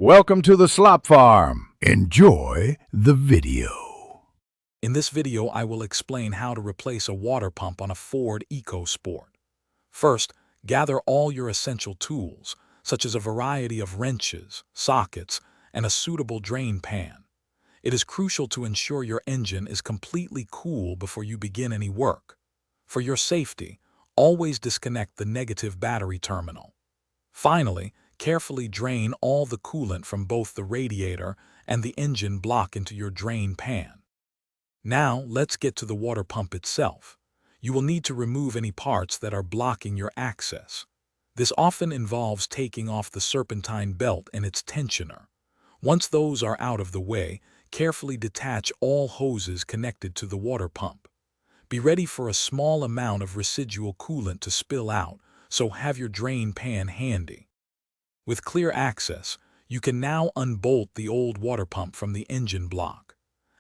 Welcome to the Slop Farm. Enjoy the video. In this video, I will explain how to replace a water pump on a Ford Ecosport. First, gather all your essential tools, such as a variety of wrenches, sockets, and a suitable drain pan. It is crucial to ensure your engine is completely cool before you begin any work. For your safety, always disconnect the negative battery terminal. Finally, carefully drain all the coolant from both the radiator and the engine block into your drain pan. Now, let's get to the water pump itself. You will need to remove any parts that are blocking your access. This often involves taking off the serpentine belt and its tensioner. Once those are out of the way, carefully detach all hoses connected to the water pump. Be ready for a small amount of residual coolant to spill out, so have your drain pan handy. With clear access, you can now unbolt the old water pump from the engine block.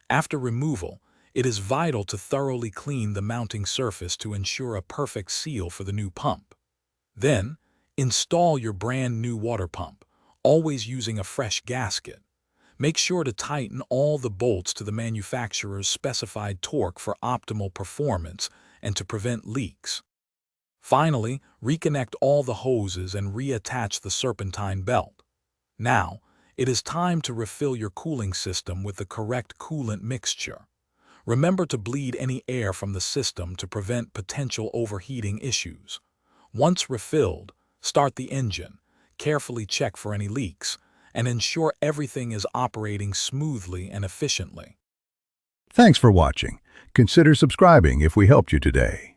After removal, it is vital to thoroughly clean the mounting surface to ensure a perfect seal for the new pump. Then, install your brand new water pump, always using a fresh gasket. Make sure to tighten all the bolts to the manufacturer's specified torque for optimal performance and to prevent leaks. Finally, reconnect all the hoses and reattach the serpentine belt. Now, it is time to refill your cooling system with the correct coolant mixture. Remember to bleed any air from the system to prevent potential overheating issues. Once refilled, start the engine, carefully check for any leaks, and ensure everything is operating smoothly and efficiently. Thanks for watching. Consider subscribing if we helped you today.